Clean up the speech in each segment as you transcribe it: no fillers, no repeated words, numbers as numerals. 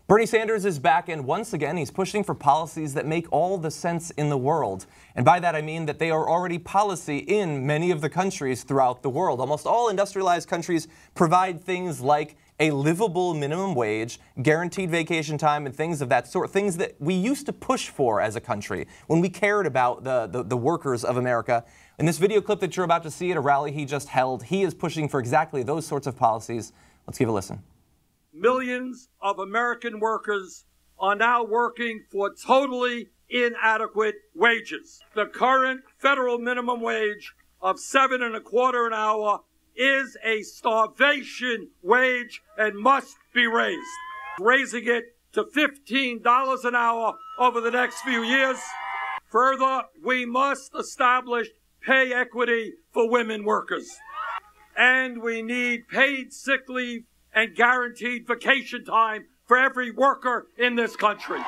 Bernie Sanders is back, and once again, he's pushing for policies that make all the sense in the world. And by that, I mean that they are already policy in many of the countries throughout the world. Almost all industrialized countries provide things like a livable minimum wage, guaranteed vacation time, and things of that sort, things that we used to push for as a country when we cared about the workers of America. In this video clip that you're about to see at a rally he just held, he is pushing for exactly those sorts of policies. Let's give a listen. Millions of American workers are now working for totally inadequate wages. The current federal minimum wage of $7.25 an hour is a starvation wage and must be raised. Raising it to $15 an hour over the next few years. Further, we must establish pay equity for women workers. And we need paid sick leave and guaranteed vacation time for every worker in this country.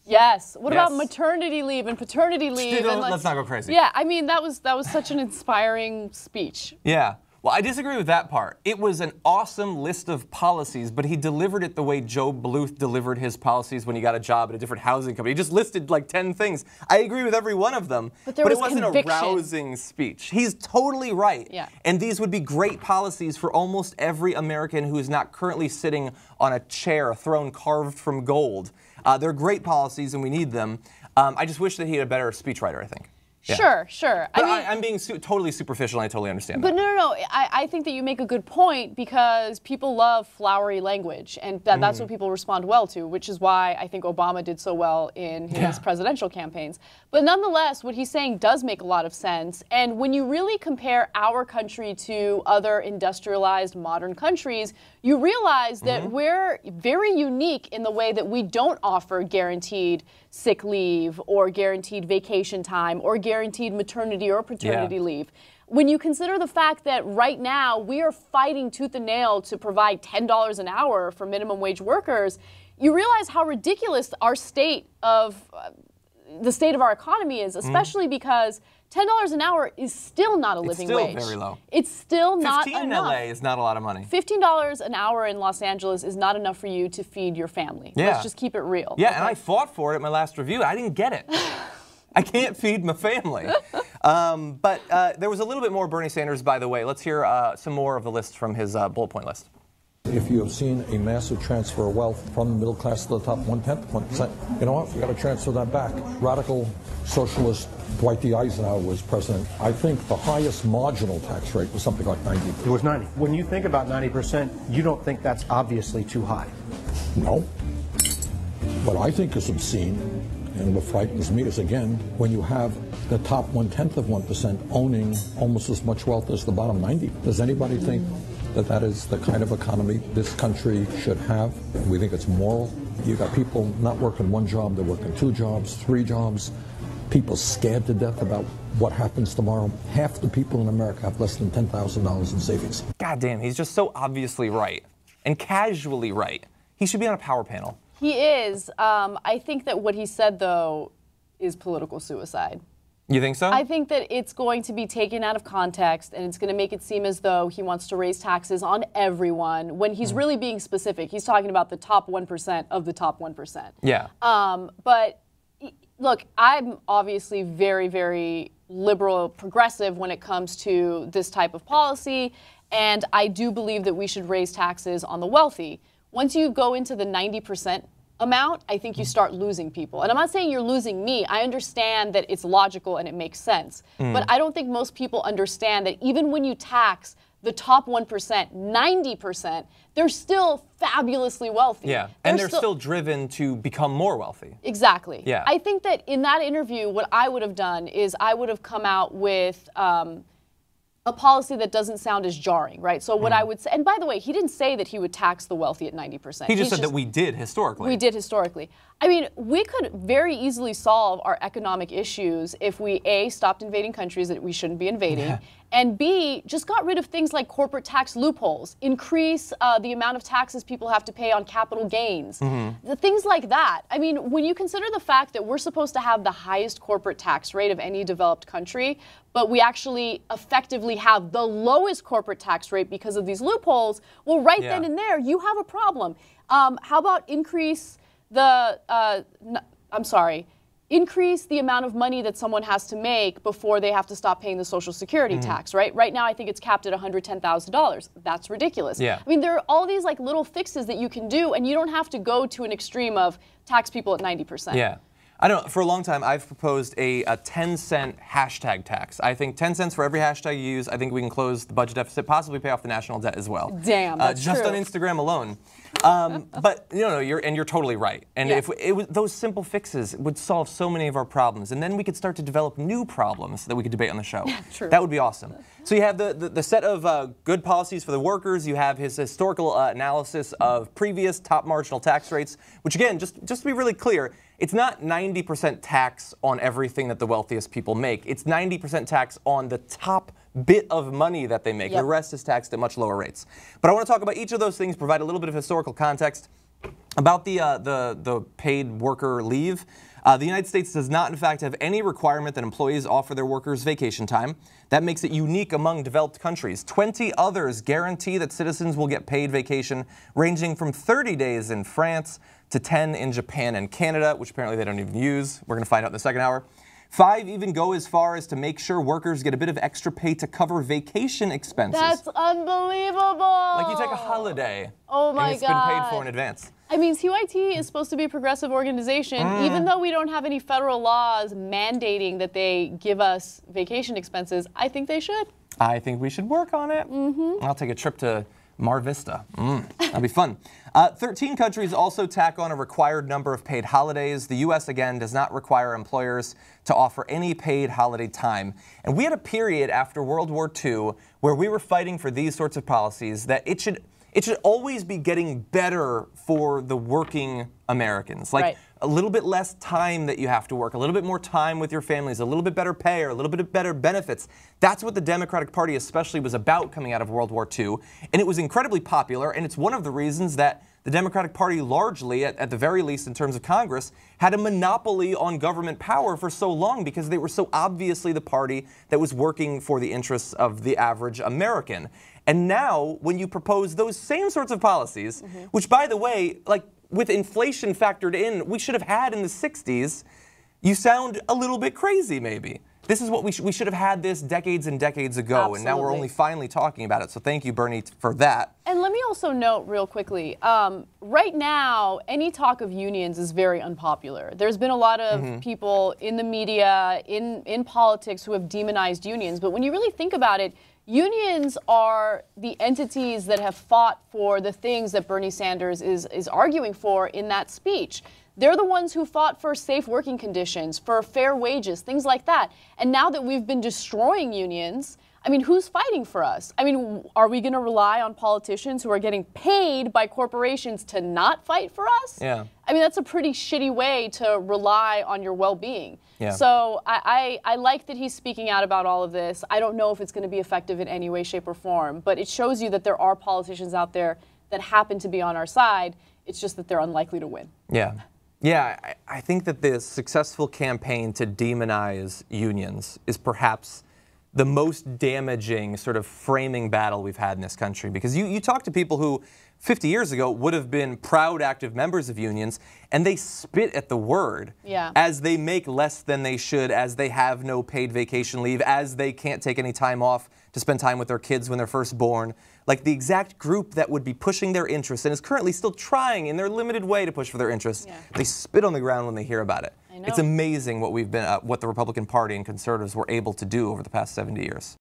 Yes. What about maternity leave and paternity leave? Let's not go crazy. Yeah, I mean, that was such an inspiring speech. Yeah. Well, I disagree with that part. It was an awesome list of policies, but he delivered it the way Joe Bluth delivered his policies when he got a job at a different housing company. He just listed like 10 things. I agree with every one of them, but it wasn't conviction. A rousing speech. He's totally right. Yeah. And these would be great policies for almost every American who is not currently sitting on a chair, a throne carved from gold. They're great policies and we need them. I just wish that he had a better speechwriter, I think. Yeah. Sure. But I'm being totally superficial, and I totally understand that. But no. I think that you make a good point because people love flowery language, and that's what people respond well to, which is why I think Obama did so well in his presidential campaigns. But nonetheless, what he's saying does make a lot of sense. And when you really compare our country to other industrialized modern countries, you realize that we're very unique in the way that we don't offer guaranteed sick leave or guaranteed vacation time or guaranteed maternity or paternity leave. When you consider the fact that right now we are fighting tooth and nail to provide $10 an hour for minimum wage workers, you realize how ridiculous our state of the state of our economy is, especially because $10 an hour is still not a living wage. It's still very low. It's still not enough. 15 in LA is not a lot of money. $15 an hour in Los Angeles is not enough for you to feed your family. Yeah. Let's just keep it real. Yeah, okay? And I fought for it at my last review. I didn't get it. I can't feed my family. But there was a little bit more Bernie Sanders, by the way. Let's hear some more of the list from his bullet point list. If you have seen a massive transfer of wealth from the middle class to the top 1%, you know what? We got to transfer that back. Radical socialist Dwight D. Eisenhower was president. I think the highest marginal tax rate was something like 90. It was 90. When you think about 90%, you don't think that's obviously too high? No. What I think is obscene, and what frightens me is, again, when you have the top 1% owning almost as much wealth as the bottom 90. Does anybody think that that is the kind of economy this country should have? We think it's moral. You got people not working one job, they're working 2 jobs, 3 jobs. People scared to death about what happens tomorrow. Half the people in America have less than $10,000 in savings. God damn, he's just so obviously right and casually right. He should be on a power panel. He is. I think that what he said, though, is political suicide. You think so? I think that it's going to be taken out of context and it's going to make it seem as though he wants to raise taxes on everyone when he's really being specific. He's talking about the top 1% of the top 1%. Yeah. But look, I'm obviously very, very liberal, progressive when it comes to this type of policy, and I do believe that we should raise taxes on the wealthy. Once you go into the 90% amount, I think you start losing people. And I'm not saying you're losing me. I understand that it's logical and it makes sense. But I don't think most people understand that even when you tax the top 1%, 90%, they're still fabulously wealthy. Yeah, and they're still driven to become more wealthy. Exactly. Yeah. I think that in that interview, what I would have done is I would have come out with a policy that doesn't sound as jarring, right? So what I would say, and by the way, he didn't say that he would tax the wealthy at 90%. He just said that we did historically. We did historically. I mean, we could very easily solve our economic issues if we, A, stopped invading countries that we shouldn't be invading, and B, just got rid of things like corporate tax loopholes, increase the amount of taxes people have to pay on capital gains, the things like that. I mean, when you consider the fact that we're supposed to have the highest corporate tax rate of any developed country, but we actually effectively have the lowest corporate tax rate because of these loopholes, well, right then and there, you have a problem. How about increase increase the amount of money that someone has to make before they have to stop paying the Social Security tax, right? Right now, I think it's capped at $110,000. That's ridiculous. Yeah. I mean, there are all these like little fixes that you can do, and you don't have to go to an extreme of tax people at 90%. Yeah. I don't know. For a long time, I've proposed a 10-cent hashtag tax. I think 10 cents for every hashtag you use. I think we can close the budget deficit, possibly pay off the national debt as well. Damn, that's just true. on Instagram alone. But you're totally right. And Yeah. if those simple fixes would solve so many of our problems, and then we could start to develop new problems that we could debate on the show. True. That would be awesome. So you have the set of good policies for the workers. You have his historical analysis of previous top marginal tax rates, which again, just to be really clear, it's not 90% tax on everything that the wealthiest people make. It's 90% tax on the top bit of money that they make. Yep. The rest is taxed at much lower rates. But I want to talk about each of those things, provide a little bit of historical context about the paid worker leave. The United States does not, in fact, have any requirement that employees offer their workers vacation time. That makes it unique among developed countries. 20 others guarantee that citizens will get paid vacation, ranging from 30 days in France to 10 in Japan and Canada, which apparently they don't even use. We're going to find out in the second hour. 5 even go as far as to make sure workers get a bit of extra pay to cover vacation expenses. That's unbelievable. Like you take a holiday. Oh my and it's been paid God. for in advance. I mean, CYT is supposed to be a progressive organization. Even though we don't have any federal laws mandating that they give us vacation expenses, I think they should. I think we should work on it. I'll take a trip to Mar Vista. That'll be fun. 13 countries also tack on a required number of paid holidays. The U.S., again, does not require employers to offer any paid holiday time. And we had a period after World War II where we were fighting for these sorts of policies that it should always be getting better for the working Americans. Like Right. a little bit less time that you have to work, a little bit more time with your families, a little bit better pay, or a little bit better benefits. That's what the Democratic Party especially was about coming out of World War II. And it was incredibly popular, and it's one of the reasons that the Democratic Party largely, at the very least in terms of Congress, had a monopoly on government power for so long because they were so obviously the party that was working for the interests of the average American. And now, when you propose those same sorts of policies, which, by the way, like with inflation factored in, we should have had in the 60s, you sound a little bit crazy, maybe. This is what we should have had this decades and decades ago, Absolutely. and now we're only finally talking about it. So thank you, Bernie, for that. And let me also note real quickly, right now, any talk of unions is very unpopular. There's been a lot of people in the media, in politics, who have demonized unions. But when you really think about it, unions are the entities that have fought for the things that Bernie Sanders is arguing for in that speech. They're the ones who fought for safe working conditions, for fair wages, things like that. And now that we've been destroying unions, I mean, who's fighting for us? I mean, are we going to rely on politicians who are getting paid by corporations to not fight for us? Yeah. I mean, that's a pretty shitty way to rely on your well-being. Yeah. So I like that he's speaking out about all of this. I don't know if it's going to be effective in any way, shape, or form, but it shows you that there are politicians out there that happen to be on our side. It's just that they're unlikely to win. Yeah. Yeah, I think that the successful campaign to demonize unions is perhaps the most damaging sort of framing battle we've had in this country. Because you talk to people who 50 years ago would have been proud active members of unions, and they spit at the word as they make less than they should, as they have no paid vacation leave, as they can't take any time off to spend time with their kids when they're first born. Like the exact group that would be pushing their interests and is currently still trying in their limited way to push for their interests, they spit on the ground when they hear about it. I know. It's amazing what we've been, what the Republican Party and conservatives were able to do over the past 70 years.